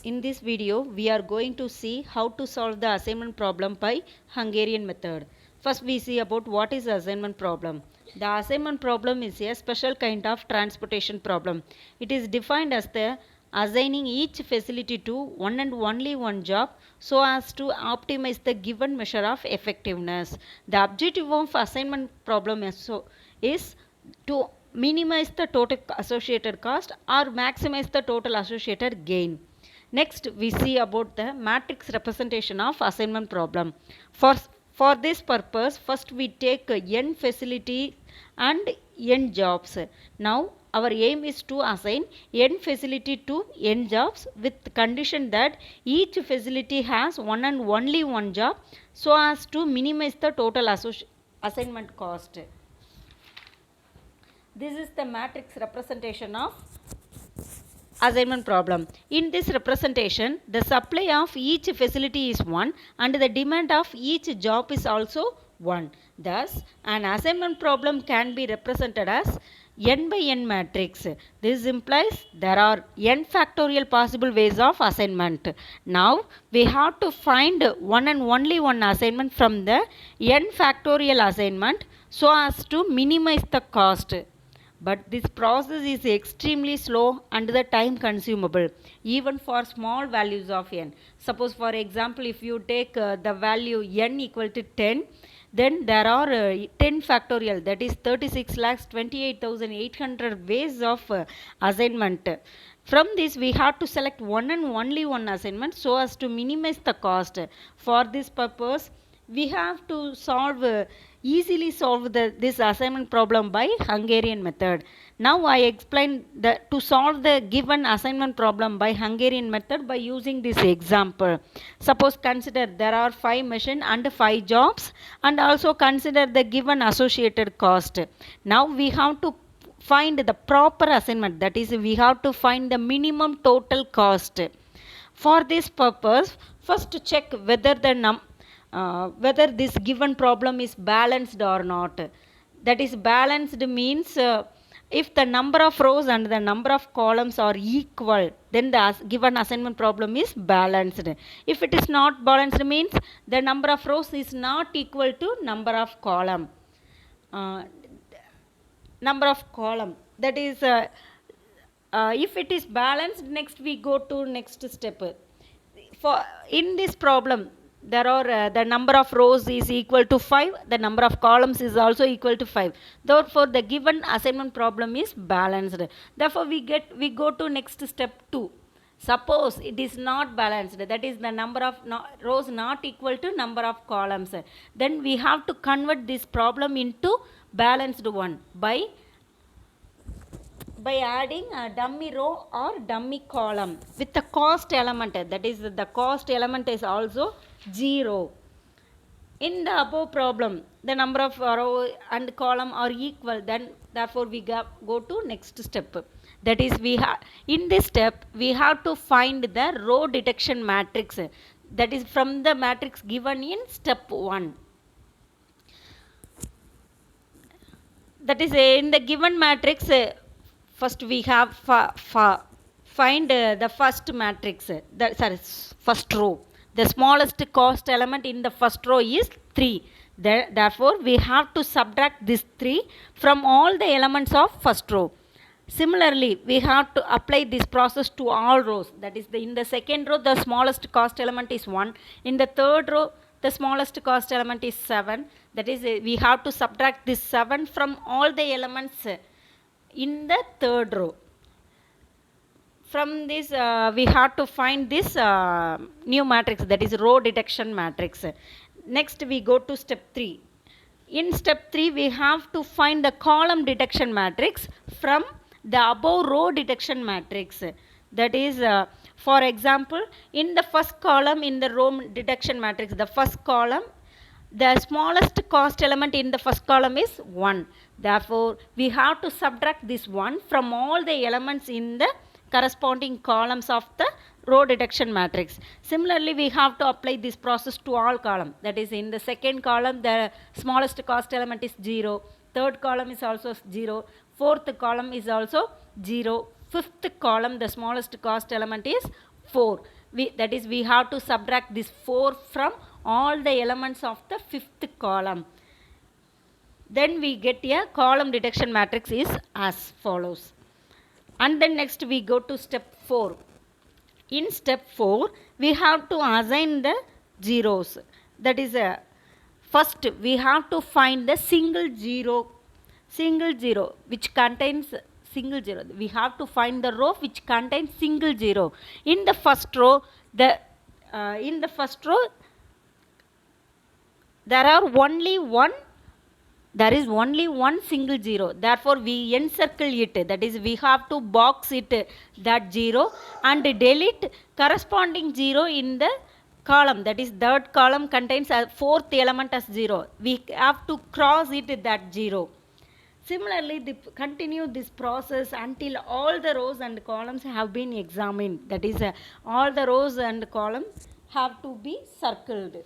In this video, we are going to see how to solve the assignment problem by Hungarian method. First, we see about what is the assignment problem. The assignment problem is a special kind of transportation problem. It is defined as the assigning each facility to one and only one job so as to optimize the given measure of effectiveness. The objective of assignment problem is to minimize the total associated cost or maximize the total associated gain. Next, we see about the matrix representation of assignment problem. For this purpose, first we take n facility and n jobs. Now, our aim is to assign n facility to n jobs with the condition that each facility has one and only one job so as to minimize the total assignment cost. This is the matrix representation of assignment problem. In this representation, the supply of each facility is 1 and the demand of each job is also 1. Thus, an assignment problem can be represented as n by n matrix. This implies there are n factorial possible ways of assignment. Now, we have to find one and only one assignment from the n factorial assignment so as to minimize the cost. But this process is extremely slow and the time consumable even for small values of n. Suppose for example if you take the value n equal to 10, then there are 10 factorial, that is 36,28,800 ways of assignment. From this we have to select one and only one assignment so as to minimize the cost. For this purpose we have to easily solve this assignment problem by Hungarian method. Now I explain to solve the given assignment problem by Hungarian method by using this example. Suppose consider there are 5 machines and 5 jobs and also consider the given associated cost. Now we have to find the proper assignment, that is we have to find the minimum total cost. For this purpose, first check whether whether this given problem is balanced or not. That is balanced means if the number of rows and the number of columns are equal, then the given assignment problem is balanced. If it is not balanced means the number of rows is not equal to number of column. That is if it is balanced, next we go to next step. In this problem there are the number of rows is equal to 5, the number of columns is also equal to 5. Therefore the given assignment problem is balanced. Therefore we go to next step 2. Suppose it is not balanced, that is the number of rows not equal to number of columns, then we have to convert this problem into balanced one by adding a dummy row or dummy column with the cost element, that is the cost element is also 0. In the above problem, the number of row and column are equal, then therefore we go to next step. That is in this step we have to find the row detection matrix, that is from the matrix given in step 1. That is in the given matrix, first we have find the first matrix, first row. The smallest cost element in the first row is 3. Therefore, we have to subtract this 3 from all the elements of first row. Similarly, we have to apply this process to all rows. That is in the second row, the smallest cost element is 1. In the third row, the smallest cost element is 7. That is, we have to subtract this 7 from all the elements in the third row. From this we have to find this new matrix, that is row detection matrix. Next we go to step 3. In step 3 we have to find the column detection matrix from the above row detection matrix. That is for example in the first column in the row detection matrix, the first column, the smallest cost element in the first column is 1. Therefore we have to subtract this 1 from all the elements in the corresponding columns of the row detection matrix. Similarly, we have to apply this process to all columns. That is, in the second column, the smallest cost element is 0. Third column is also 0. Fourth column is also 0. Fifth column, the smallest cost element is 4. That is, we have to subtract this 4 from all the elements of the fifth column. Then we get a column detection matrix is as follows. And then next we go to step 4. In step 4, we have to assign the zeros. That is, first we have to find the single zero which contains single zero. We have to find the row which contains single zero. In the first row, there is only one single zero. Therefore, we encircle it. That is, we have to box it, that zero, and delete corresponding zero in the column. That is, third column contains a fourth element as zero. We have to cross it, that zero. Similarly, continue this process until all the rows and columns have been examined. That is, all the rows and columns have to be circled.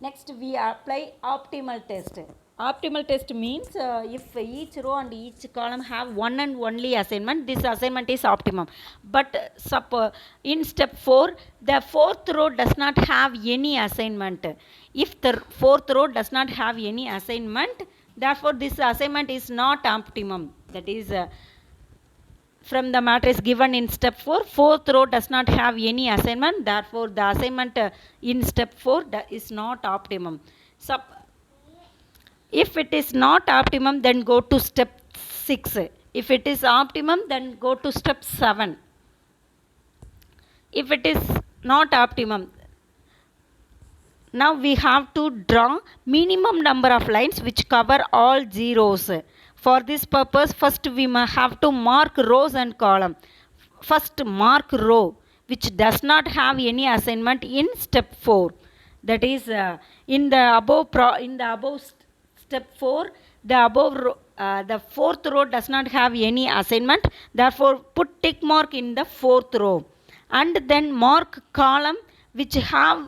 Next, we apply optimal test. Optimal test means if each row and each column have one and only assignment, this assignment is optimum. But in step 4, the fourth row does not have any assignment. If the fourth row does not have any assignment, therefore this assignment is not optimum. That is, from the matrix given in step 4, fourth row does not have any assignment. Therefore, the assignment in step 4 is not optimum. If it is not optimum, then go to step 6. If it is optimum, then go to step 7. If it is not optimum, now we have to draw minimum number of lines which cover all zeros. For this purpose, first we have to mark rows and column. First, mark row which does not have any assignment in step 4. That is, in the above step 4, the fourth row does not have any assignment. Therefore, put tick mark in the fourth row, and then mark column which have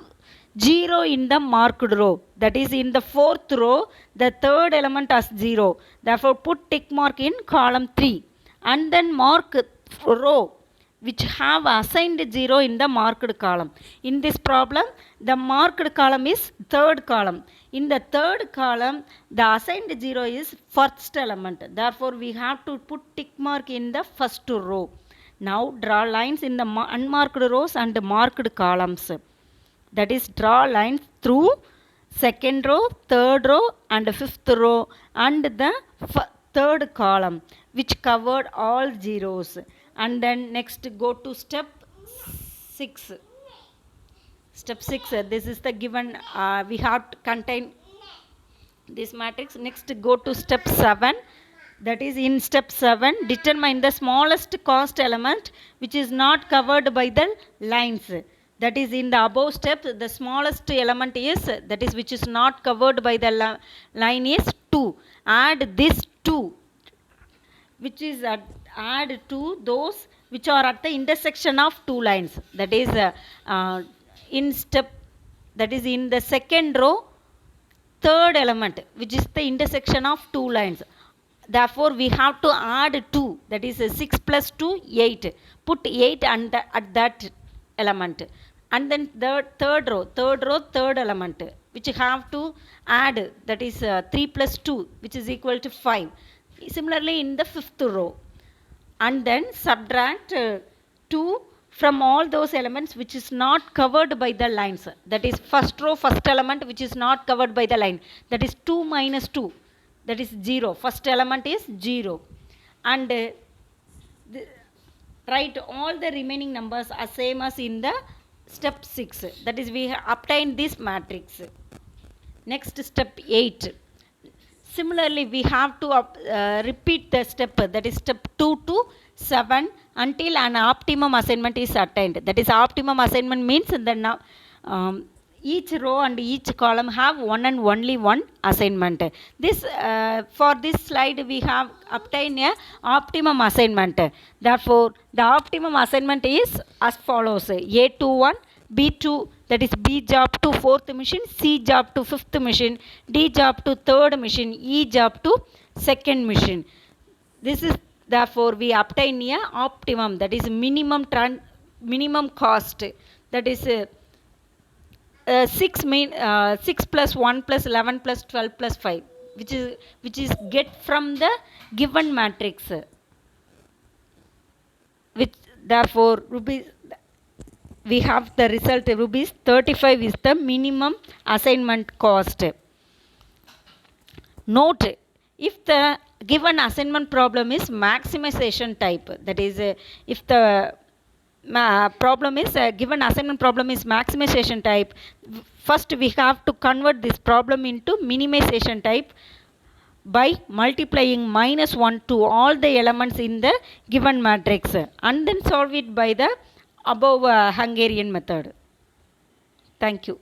0 in the marked row. That is, in the fourth row, the third element as 0. Therefore, put tick mark in column 3, and then mark row which have assigned 0 in the marked column. In this problem, the marked column is third column. In the third column, the assigned 0 is first element. Therefore, we have to put tick mark in the first row. Now, draw lines in the unmarked rows and marked columns. That is, draw lines through second row, third row, and fifth row, and the third column which covered all zeros. And then next go to step 6. Step 6, this is the given, we have to contain this matrix. Next go to step 7. That is, in step 7, determine the smallest cost element which is not covered by the lines. That is, in the above step, the smallest element is, that is, which is not covered by the line is 2. Add this 2, which is add to those which are at the intersection of two lines. That is, in the second row, third element, which is the intersection of two lines. Therefore, we have to add 2. That is, 6 plus 2, 8. Put 8 at that element. And then the third row, third element, which you have to add. That is, 3 plus 2, which is equal to 5. Similarly, in the fifth row. And then subtract 2 from all those elements which is not covered by the lines. That is, first row, first element which is not covered by the line. That is 2 minus 2. That is 0. First element is 0. And write all the remaining numbers as same as in the step 6. That is, we obtain this matrix. Next, step 8. Similarly, we have to repeat the step, that is step 2 to 7, until an optimum assignment is attained. That is, optimum assignment means that each row and each column have one and only one assignment. This for this slide we have obtained a optimum assignment. Therefore, the optimum assignment is as follows: A21, B2, that is B job to fourth mission, C job to fifth mission, D job to third mission, E job to second mission. This is Therefore we obtain a optimum, that is minimum cost, that is 6 plus 1 plus 11 plus 12 plus 5, which is get from the given matrix, which therefore rupees, we have the result rupees 35 is the minimum assignment cost. Note, if the given assignment problem is maximization type, that is if the problem is given assignment problem is maximization type, first we have to convert this problem into minimization type by multiplying -1 to all the elements in the given matrix, and then solve it by the above Hungarian method. Thank you.